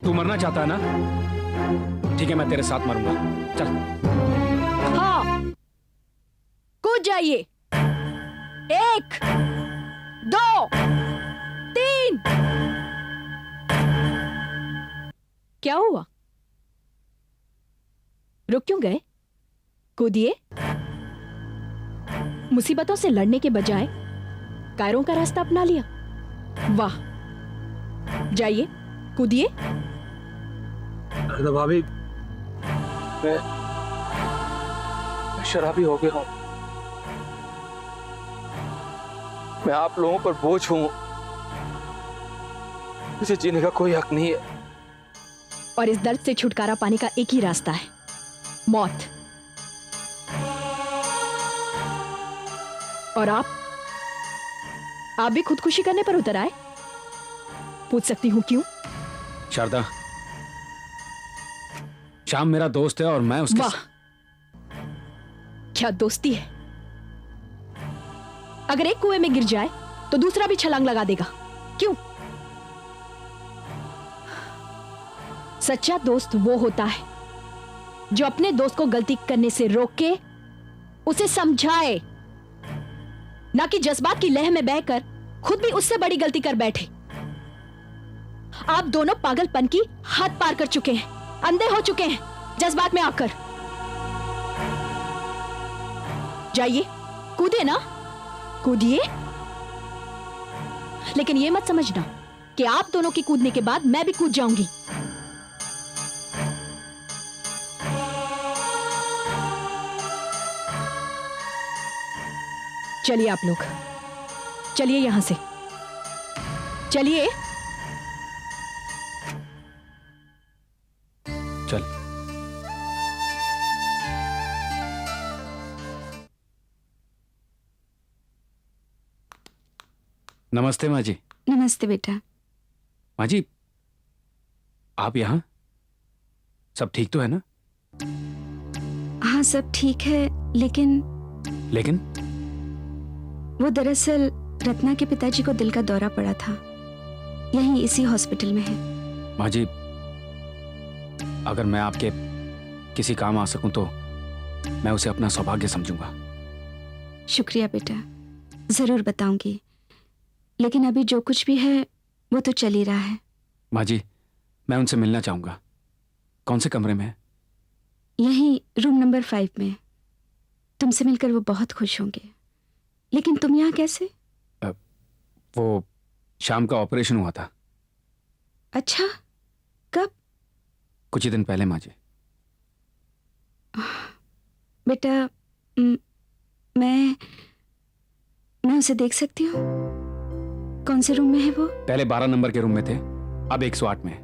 तू मरना चाहता है ना? ठीक है, मैं तेरे साथ मरूंगा। चल। हाँ, कूद जाइए। 1 2 3। क्या हुआ? रुक क्यों गए? कूदिए। मुसीबतों से लड़ने के बजाय कायरों का रास्ता अपना लिया। वाह, जाइए, कूदिए। भाभी, मैं शराबी हो गया हूं। मैं आप लोगों पर बोझ हूं। मुझे जीने का कोई हक नहीं है। और इस दर्द से छुटकारा पाने का एक ही रास्ता है, मौत। और आप भी खुदकुशी करने पर उतर आए? पूछ सकती हूं क्यों? शारदा, श्याम मेरा दोस्त है और मैं उसके वाह, क्या दोस्ती है। अगर एक कुएं में गिर जाए तो दूसरा भी छलांग लगा देगा। क्यों? सच्चा दोस्त वो होता है जो अपने दोस्त को गलती करने से रोके, उसे समझाए, ना कि जज्बात की लहर में बहकर खुद भी उससे बड़ी गलती कर बैठे। आप दोनों पागलपन की हद पार कर चुके हैं, अंधे हो चुके हैं जज्बात में आकर। जाइए, कूदे ना, कूदिए। लेकिन यह मत समझना कि आप दोनों के कूदने के बाद मैं भी कूद जाऊंगी। चलिए आप लोग, चलिए यहां से, चलिए। चल। नमस्ते माँ जी। नमस्ते बेटा। माँ जी, आप यहाँ? सब ठीक तो है ना? हाँ, सब ठीक है, लेकिन वो दरअसल रत्ना के पिताजी को दिल का दौरा पड़ा था। यहीं इसी हॉस्पिटल में है। माँ जी, अगर मैं आपके किसी काम आ सकूं तो मैं उसे अपना सौभाग्य समझूंगा। शुक्रिया बेटा, जरूर बताऊंगी। लेकिन अभी जो कुछ भी है वो तो चल ही रहा है। माँ जी, मैं उनसे मिलना चाहूंगा। कौन से कमरे में है? यहीं रूम नंबर 5 में। तुमसे मिलकर वो बहुत खुश होंगे। लेकिन तुम यहाँ कैसे? वो शाम का ऑपरेशन हुआ था। अच्छा, कब? कुछ ही दिन पहले माँ जी। बेटा, मैं उसे देख सकती हूँ? कौन से रूम में है वो? पहले 12 नंबर के रूम में थे, अब 108 में है।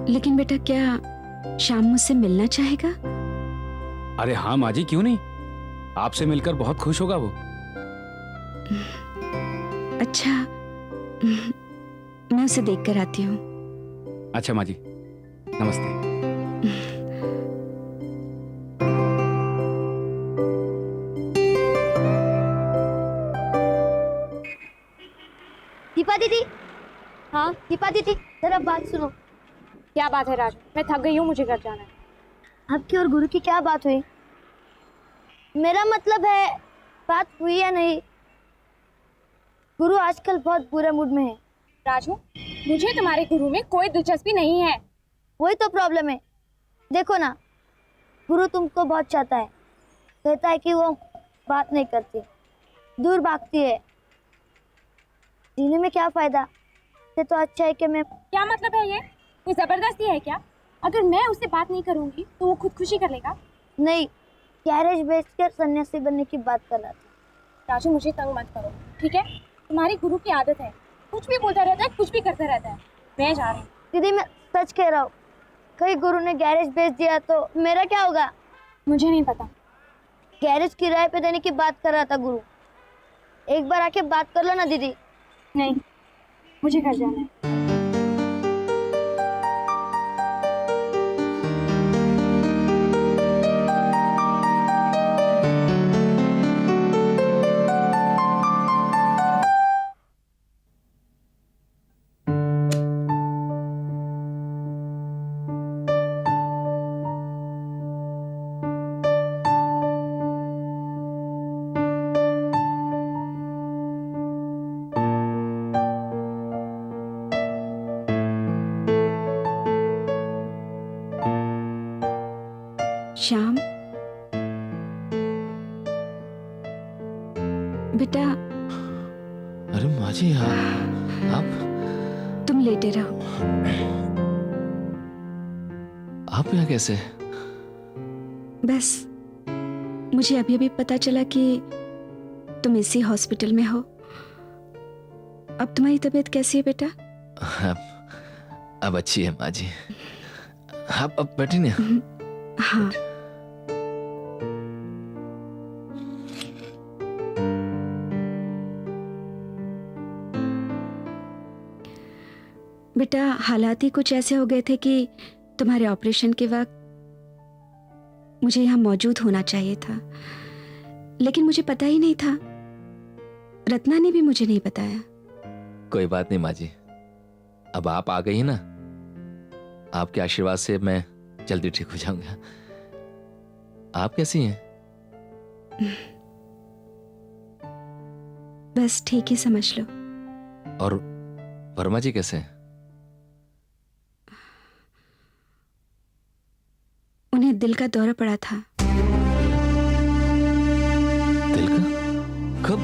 लेकिन बेटा, क्या शाम मुझसे मिलना चाहेगा? अरे हाँ माँ जी, क्यों नहीं। आपसे मिलकर बहुत खुश होगा वो। अच्छा, मैं उसे देख कर आती हूँ। अच्छा माँ जी, नमस्ते। दीपा दीदी। हाँ दीपा दीदी, जरा बात सुनो। क्या बात है राजू? मैं थक गई हूँ, मुझे घर जाना है। आपकी और गुरु की क्या बात हुई? मेरा मतलब है, बात हुई या नहीं? गुरु आजकल बहुत बुरे मूड में है। राजू, मुझे तुम्हारे गुरु में कोई दिलचस्पी नहीं है। वही तो प्रॉब्लम है। देखो ना, गुरु तुमको बहुत चाहता है। कहता है कि वो बात नहीं करती, दूर भागती है। जीने में क्या फायदा? ये तो अच्छा है कि मैं... क्या मतलब है ये? कोई जबरदस्ती है क्या? अगर मैं उससे बात नहीं करूंगी तो वो खुदकुशी कर लेगा? नहीं, गैरेज बेचकर सन्यासी बनने की बात कर रहा था। राजू, मुझे तंग मत करो, ठीक है? तुम्हारी गुरु की आदत है, कुछ भी बोलता रहता है, कुछ भी करता रहता है। मैं जा रही हूँ। दीदी, मैं सच कह रहा हूँ। कहीं गुरु ने गैरेज बेच दिया तो मेरा क्या होगा? मुझे नहीं पता। गैरेज किराए पे देने की बात कर रहा था गुरु। एक बार आके बात कर लो ना दीदी। नहीं, मुझे घर जाना है। श्याम, बेटा अरे माँ जी आप तुम लेटे रहो। आप यहाँ कैसे? बस मुझे अभी अभी पता चला कि तुम इसी हॉस्पिटल में हो। अब तुम्हारी तबीयत कैसी है बेटा? अब अच्छी है माँ जी। आप अब बैठी ना। हाँ। बेटा हालात ही कुछ ऐसे हो गए थे कि तुम्हारे ऑपरेशन के वक्त मुझे यहाँ मौजूद होना चाहिए था, लेकिन मुझे पता ही नहीं था। रत्ना ने भी मुझे नहीं बताया। कोई बात नहीं माँ जी, अब आप आ गई ना, आपके आशीर्वाद से मैं जल्दी ठीक हो जाऊंगा। आप कैसी हैं? बस ठीक ही समझ लो। और वर्मा जी कैसे हैं? उन्हें दिल का दौरा पड़ा था। दिल का? कब?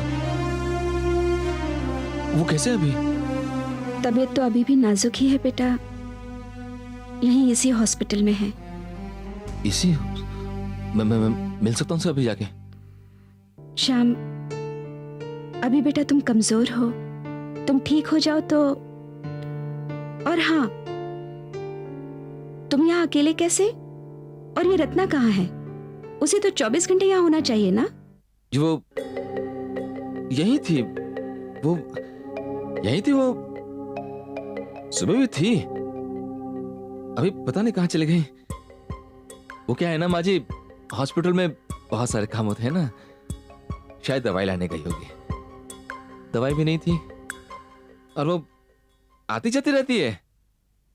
वो कैसे अभी? तबीयत तो अभी भी नाजुक ही है बेटा। यहीं इसी हॉस्पिटल में है। इसी? मैं मिल सकता हूँ उनसे अभी जाके? श्याम, अभी बेटा तुम कमजोर हो, तुम ठीक हो जाओ तो। और हाँ, तुम यहाँ अकेले कैसे? और ये रत्ना कहाँ है? उसे तो 24 घंटे यहाँ होना चाहिए ना? जो वो यही थी, वो यही थी, वो सुबह भी थी, अभी पता नहीं कहाँ चले गई। वो क्या है ना माँ जी, हॉस्पिटल में बहुत सारे काम होते हैं ना, शायद दवाई लाने गई होगी। दवाई भी नहीं थी और वो आती जाती रहती है,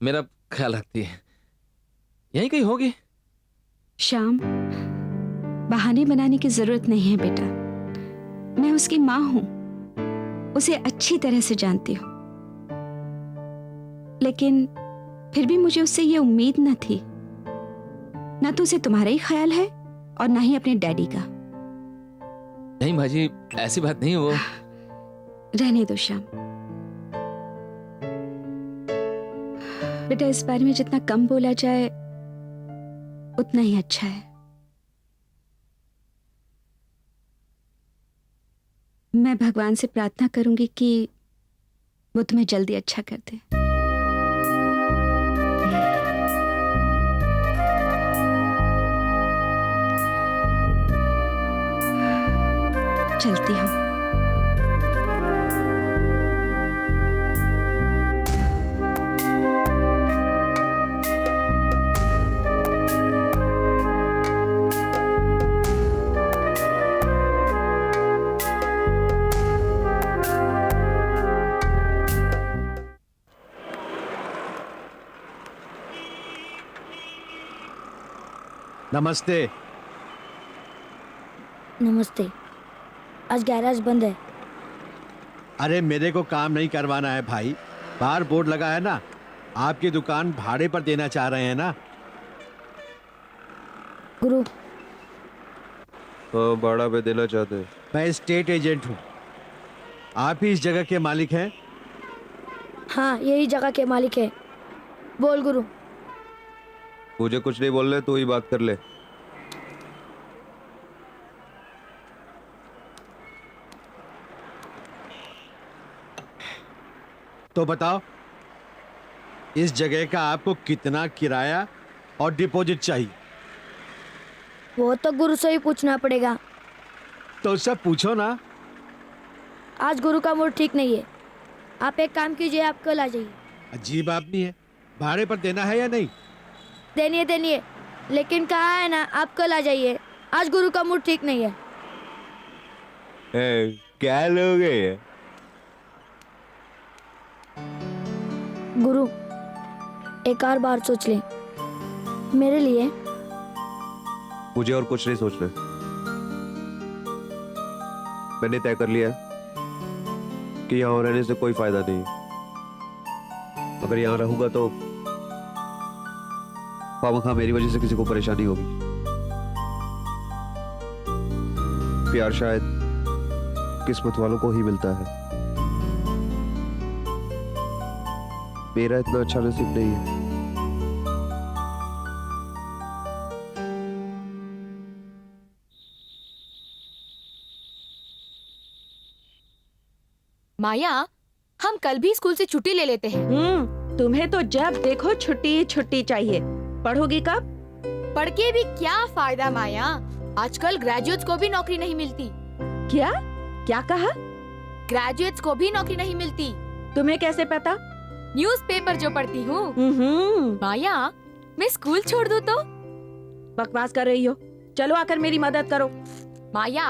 मेरा ख्याल रखती है। यहीं कहीं होगी। श्याम, बहाने बनाने की जरूरत नहीं है बेटा। मैं उसकी माँ हूं, उसे अच्छी तरह से जानती हूं, लेकिन फिर भी मुझे उससे ये उम्मीद न थी। ना तो उसे तुम्हारा ही ख्याल है और ना ही अपने डैडी का। नहीं माँ जी, ऐसी बात नहीं। वो रहने दो श्याम। बेटा इस बारे में जितना कम बोला जाए उतना ही अच्छा है। मैं भगवान से प्रार्थना करूंगी कि वो तुम्हें जल्दी अच्छा कर दे। चलती हूँ। नमस्ते। नमस्ते। आज गैराज बंद है। अरे मेरे को काम नहीं करवाना है भाई, बाहर बोर्ड लगा है ना, आपकी दुकान भाड़े पर देना चाह रहे हैं ना। गुरु, तो भाड़ा पे देना चाहते हैं। मैं स्टेट एजेंट हूँ, आप ही इस जगह के मालिक हैं। हाँ यही जगह के मालिक है। बोल गुरु। मुझे कुछ नहीं बोल रहे, तू ही बात कर ले। तो बताओ, इस जगह का आपको कितना किराया और डिपॉजिट चाहिए? वो तो गुरु से ही पूछना पड़ेगा। तो उससे पूछो ना। आज गुरु का मूड ठीक नहीं है। आप एक काम कीजिए, आप कल आ जाइए। अजीब आदमी है, भाड़े पर देना है या नहीं? देनी है, लेकिन कहा है ना, आप कल आ जाइए। आज गुरु का मूड ठीक नहीं है। क्या लोग हैं? गुरु एक और बार सोच ले मेरे लिए। मुझे और कुछ नहीं सोचना। मैंने तय कर लिया कि यहाँ रहने से कोई फायदा नहीं। अगर यहाँ रहूंगा तो खामखा मेरी वजह से किसी को परेशानी होगी। प्यार शायद किस्मत वालों को ही मिलता है। मेरा इतना अच्छा नसीब नहीं है। माया, हम कल भी स्कूल से छुट्टी ले लेते हैं। तुम्हें तो जब देखो छुट्टी ही छुट्टी चाहिए। पढ़ोगी कब? पढ़ के भी क्या फायदा माया, आजकल ग्रेजुएट्स को भी नौकरी नहीं मिलती। क्या क्या कहा? ग्रेजुएट्स को भी नौकरी नहीं मिलती। तुम्हें कैसे पता? न्यूज़पेपर जो पढ़ती हूँ। माया, मैं स्कूल छोड़ दूँ तो? बकवास कर रही हो, चलो आकर मेरी मदद करो। माया,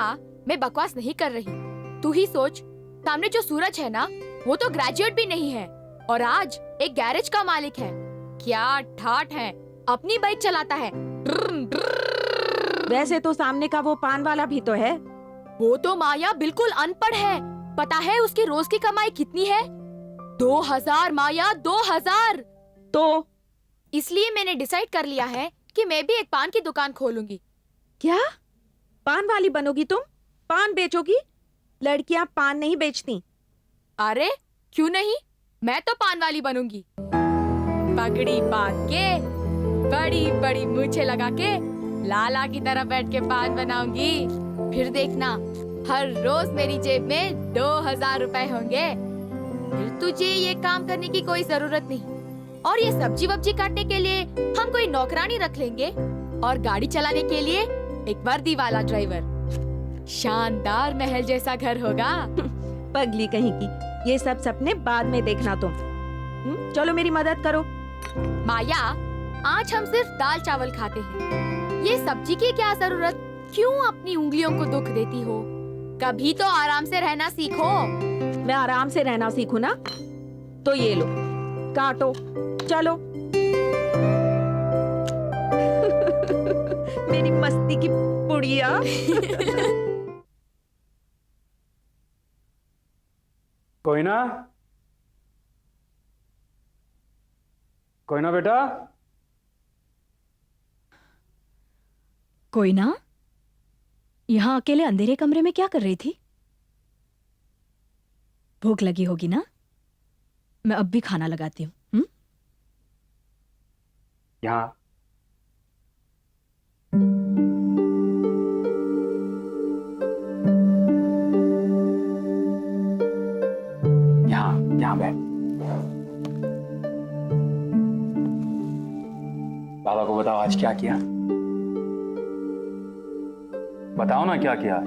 मैं बकवास नहीं कर रही। तू ही सोच, सामने जो सूरज है ना, वो तो ग्रेजुएट भी नहीं है और आज एक गैरेज का मालिक है। क्या ठाठ है, अपनी बाइक चलाता है। वैसे तो सामने का वो पान वाला भी तो है। वो तो माया बिल्कुल अनपढ़ है। पता है उसकी रोज की कमाई कितनी है? 2000 माया, 2000। तो इसलिए मैंने डिसाइड कर लिया है कि मैं भी एक पान की दुकान खोलूंगी। क्या पान वाली बनोगी तुम? पान बेचोगी? लड़कियां पान नहीं बेचती। अरे क्यों नहीं, मैं तो पान वाली बनूंगी। पगड़ी बांध के, बड़ी बड़ी मूछें लगा के, लाला की तरह बैठ के पान बनाऊंगी। फिर देखना, हर रोज मेरी जेब में 2000 रुपए होंगे। फिर तुझे ये काम करने की कोई जरूरत नहीं। और ये सब्जी वब्जी काटने के लिए हम कोई नौकरानी रख लेंगे और गाड़ी चलाने के लिए एक वर्दी वाला ड्राइवर। शानदार महल जैसा घर होगा। पगली कहीं की, ये सब सपने बाद में देखना तुम। चलो मेरी मदद करो। माया, आज हम सिर्फ दाल चावल खाते हैं। ये सब्जी की क्या जरूरत? क्यों अपनी उंगलियों को दुख देती हो? कभी तो आराम से रहना सीखो। मैं आराम से रहना सीखूं ना? तो ये लो, काटो, चलो। मेरी मस्ती की पुड़िया। कोई ना, कोई ना बेटा। कोई ना, यहाँ अकेले अंधेरे कमरे में क्या कर रही थी? भूख लगी होगी ना? मैं अब भी खाना लगाती हूँ। यहाँ यहाँ बैठ। बाबा को बताओ आज क्या किया। बताओ ना क्या किया।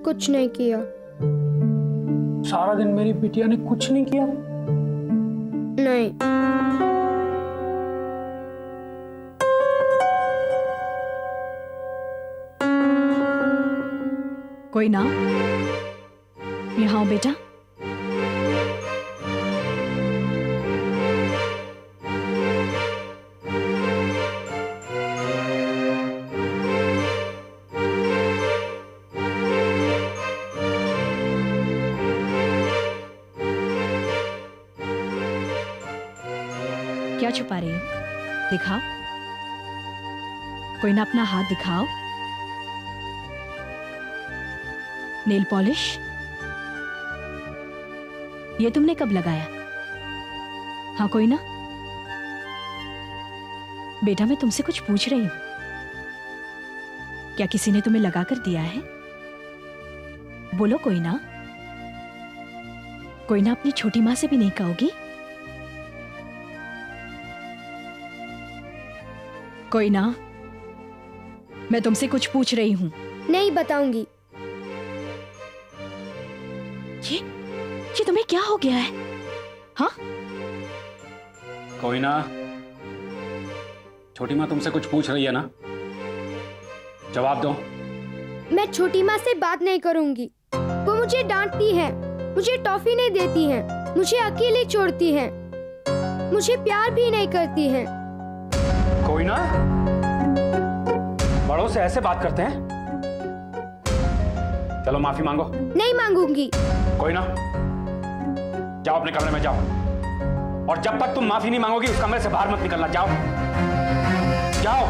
कुछ नहीं किया। सारा दिन मेरी बिटिया ने कुछ नहीं किया। नहीं। कोई ना, यहाँ आओ बेटा। क्या छुपा रही हो? दिखाओ। कोई ना, अपना हाथ दिखाओ। नेल पॉलिश ये तुमने कब लगाया? हाँ कोई ना। बेटा मैं तुमसे कुछ पूछ रही हूं। क्या किसी ने तुम्हें लगा कर दिया है? बोलो कोई ना। कोई ना, अपनी छोटी माँ से भी नहीं कहोगी? कोई ना, मैं तुमसे कुछ पूछ रही हूं। नहीं बताऊंगी। ये तुम्हें क्या हो गया है? हाँ? कोई ना, छोटी माँ तुमसे कुछ पूछ रही है ना, जवाब दो। मैं छोटी माँ से बात नहीं करूंगी। वो मुझे डांटती है, मुझे टॉफी नहीं देती है, मुझे अकेले छोड़ती है, मुझे प्यार भी नहीं करती है। कोई ना, बड़ों से ऐसे बात करते हैं? चलो माफी मांगो। नहीं मांगूंगी। कोई ना, जाओ अपने कमरे में जाओ, और जब तक तुम माफी नहीं मांगोगी उस कमरे से बाहर मत निकलना। जाओ जाओ।